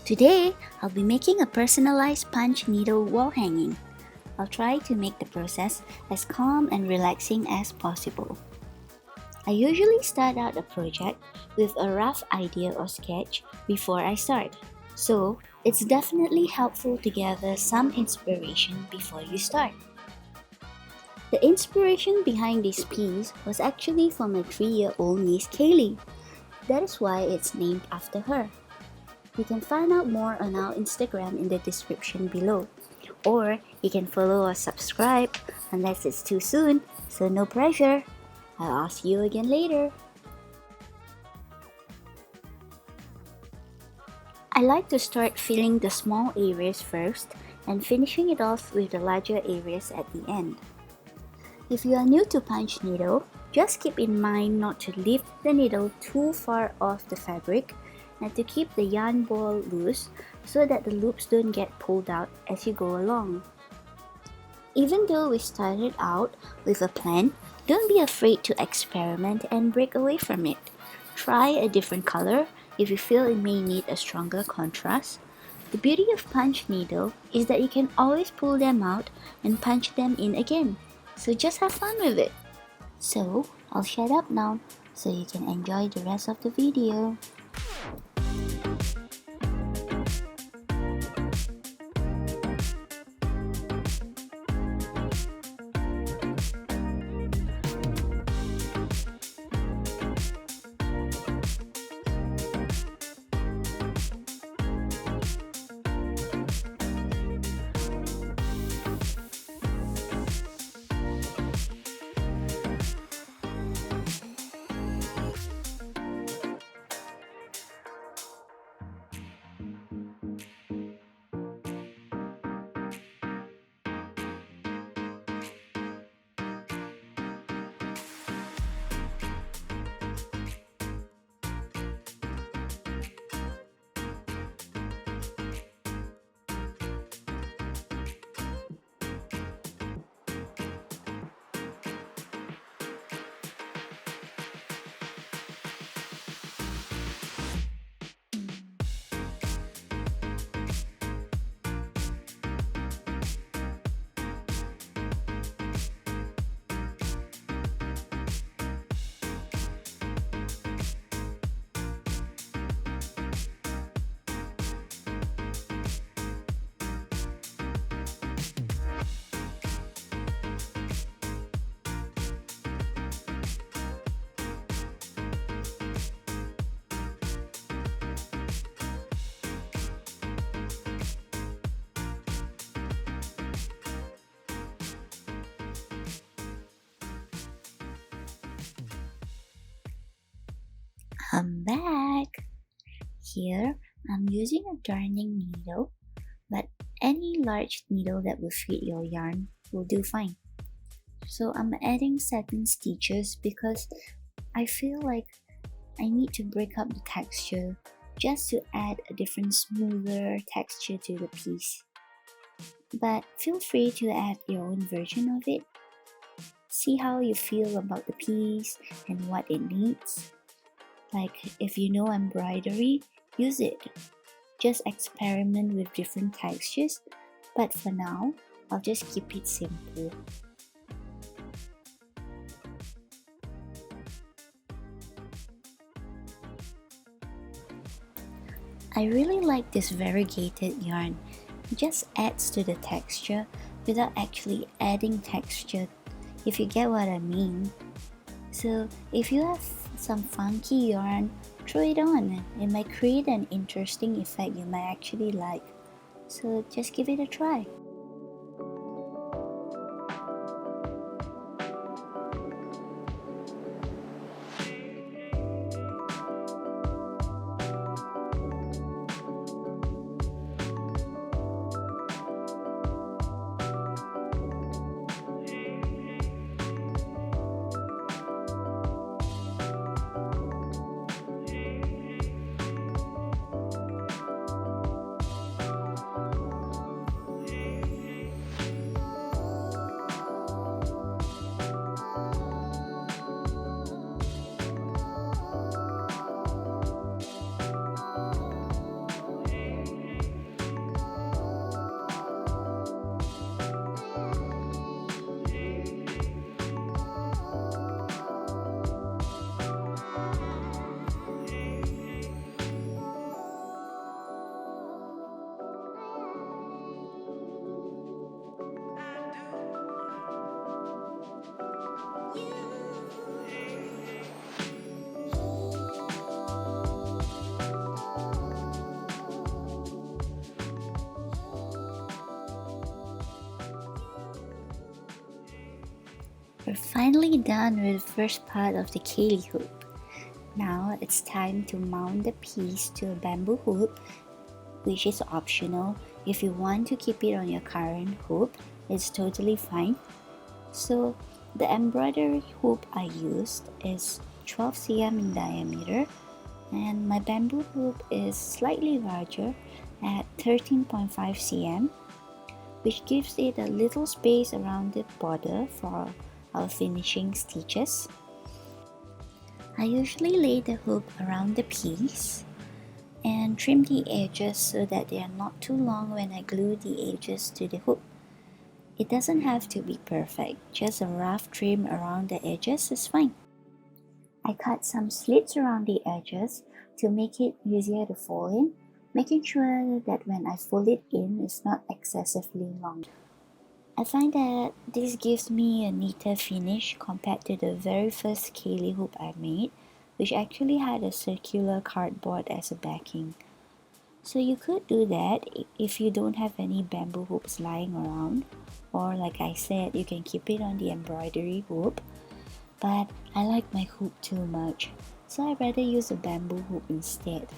Today, I'll be making a personalized punch needle wall hanging. I'll try to make the process as calm and relaxing as possible. I usually start out a project with a rough idea or sketch before I start, so it's definitely helpful to gather some inspiration before you start. The inspiration behind this piece was actually from my 3-year-old niece Kaylee. That is why it's named after her. You can find out more on our Instagram in the description below. Or you can follow or subscribe unless it's too soon, so no pressure. I'll ask you again later. I like to start filling the small areas first and finishing it off with the larger areas at the end. If you are new to punch needle, just keep in mind not to lift the needle too far off the fabric and to keep the yarn ball loose so that the loops don't get pulled out as you go along. Even though we started out with a plan, don't be afraid to experiment and break away from it. Try a different color if you feel it may need a stronger contrast. The beauty of punch needle is that you can always pull them out and punch them in again, so just have fun with it. So, I'll shut up now so you can enjoy the rest of the video. I'm back! Here, I'm using a darning needle, but any large needle that will fit your yarn will do fine. So I'm adding satin stitches because I feel like I need to break up the texture just to add a different smoother texture to the piece. But feel free to add your own version of it. See how you feel about the piece and what it needs. Like if you know embroidery, use it. Just experiment with different textures, but for now, I'll just keep it simple. I really like this variegated yarn. It just adds to the texture without actually adding texture, if you get what I mean. So if you have some funky yarn, throw it on. It might create an interesting effect you might actually like. So just give it a try. We're finally done with the first part of the Kaylee hoop. Now it's time to mount the piece to a bamboo hoop, which is optional. If you want to keep it on your current hoop, it's totally fine. So the embroidery hoop I used is 12 cm in diameter, and my bamboo hoop is slightly larger at 13.5 cm, which gives it a little space around the border for our finishing stitches. I usually lay the hoop around the piece and trim the edges so that they are not too long when I glue the edges to the hoop. It doesn't have to be perfect, just a rough trim around the edges is fine. I cut some slits around the edges to make it easier to fold in, making sure that when I fold it in, it's not excessively long. I find that this gives me a neater finish compared to the very first Kaylee hoop I made, which actually had a circular cardboard as a backing. So you could do that if you don't have any bamboo hoops lying around, or like I said, you can keep it on the embroidery hoop. But I like my hoop too much, so I'd rather use a bamboo hoop instead.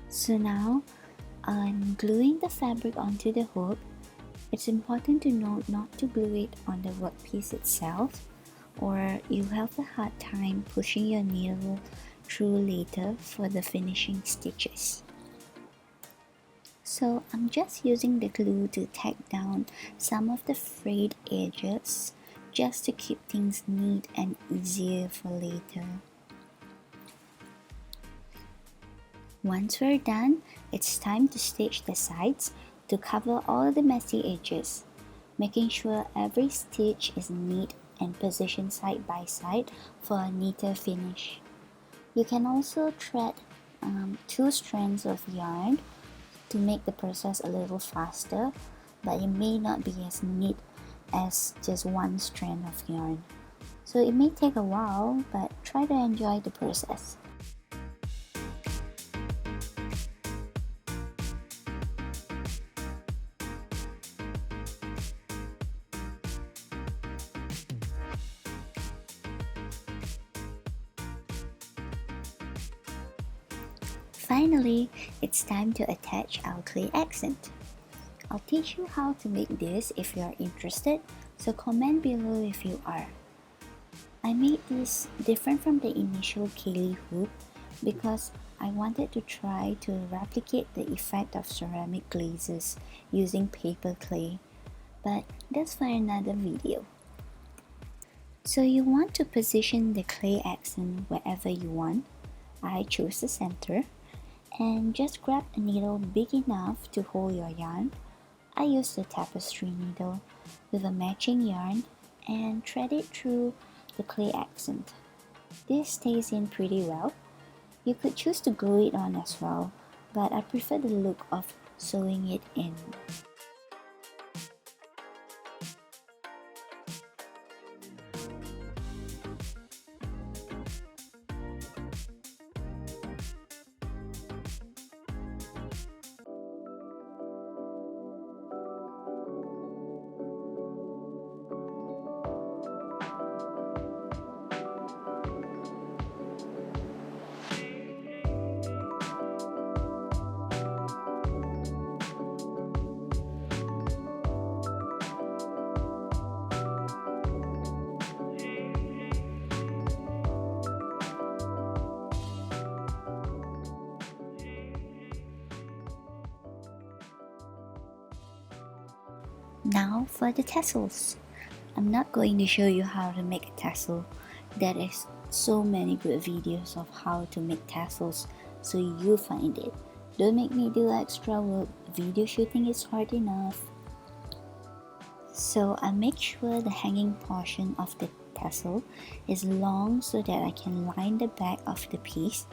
So now I'm gluing the fabric onto the hoop. It's important to note not to glue it on the workpiece itself, or you'll have a hard time pushing your needle through later for the finishing stitches. So I'm just using the glue to tack down some of the frayed edges just to keep things neat and easier for later. Once we're done, it's time to stitch the sides to cover all the messy edges, making sure every stitch is neat and positioned side by side for a neater finish. You can also thread 2 strands of yarn to make the process a little faster, but it may not be as neat as just 1 strand of yarn. So it may take a while, but try to enjoy the process. Finally, it's time to attach our clay accent. I'll teach you how to make this if you are interested, so comment below if you are. I made this different from the initial Kaylee hoop because I wanted to try to replicate the effect of ceramic glazes using paper clay, but that's for another video. So you want to position the clay accent wherever you want. I chose the center. And just grab a needle big enough to hold your yarn. I used a tapestry needle with a matching yarn and thread it through the clay accent. This stays in pretty well. You could choose to glue it on as well, but I prefer the look of sewing it in. Now for the tassels. I'm not going to show you how to make a tassel. There is so many good videos of how to make tassels, so you find it. Don't make me do extra work. Video shooting is hard enough. So I make sure the hanging portion of the tassel is long so that I can line the back of the piece.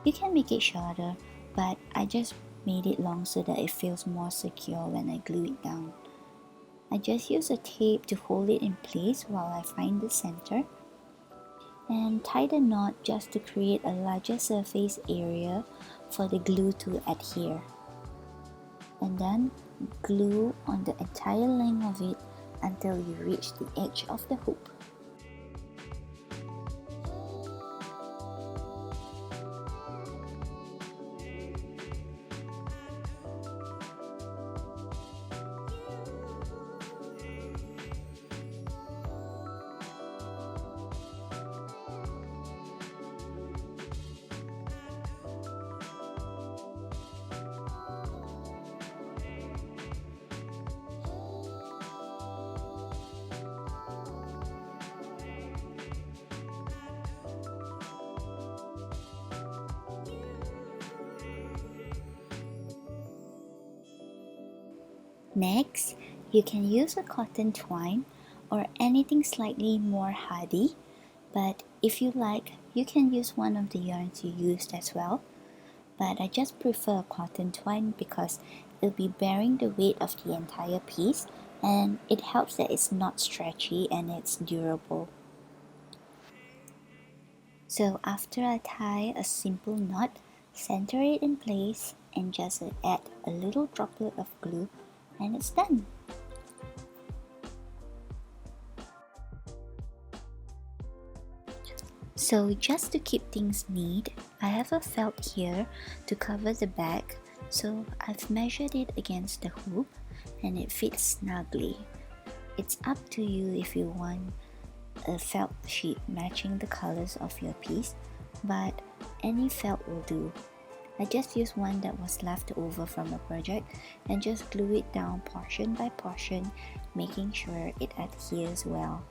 You can make it shorter, but I just made it long so that it feels more secure when I glue it down. I just use a tape to hold it in place while I find the center, and tie the knot just to create a larger surface area for the glue to adhere. And then glue on the entire length of it until you reach the edge of the hoop. Next, you can use a cotton twine or anything slightly more hardy, but if you like, you can use one of the yarns you used as well. But I just prefer cotton twine because it'll be bearing the weight of the entire piece, and it helps that it's not stretchy and it's durable. So after I tie a simple knot, center it in place and just add a little droplet of glue and it's done. So just to keep things neat, I have a felt here to cover the back, so I've measured it against the hoop and it fits snugly. It's up to you if you want a felt sheet matching the colors of your piece, but any felt will do. I just used one that was left over from a project and just glue it down portion by portion, making sure it adheres well.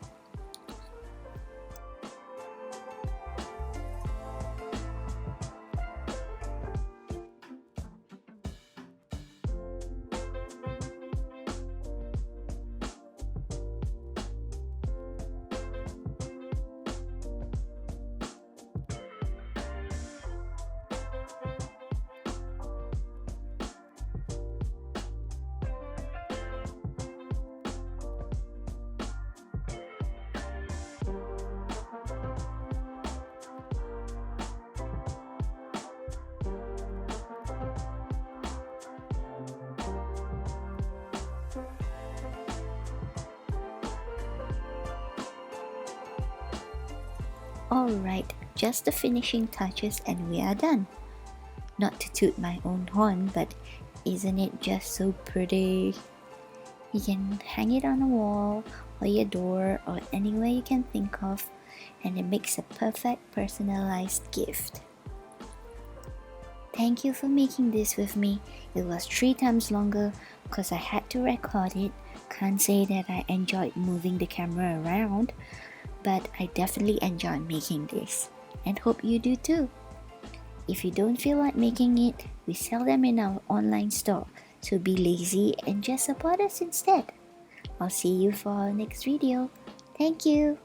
Alright, just the finishing touches and we are done. Not to toot my own horn, but isn't it just so pretty? You can hang it on a wall or your door or anywhere you can think of, and it makes a perfect personalized gift. Thank you for making this with me. It was 3 times longer because I had to record it. Can't say that I enjoyed moving the camera around, but I definitely enjoyed making this and hope you do too. If you don't feel like making it, we sell them in our online store, so be lazy and just support us instead. I'll see you for our next video. Thank you.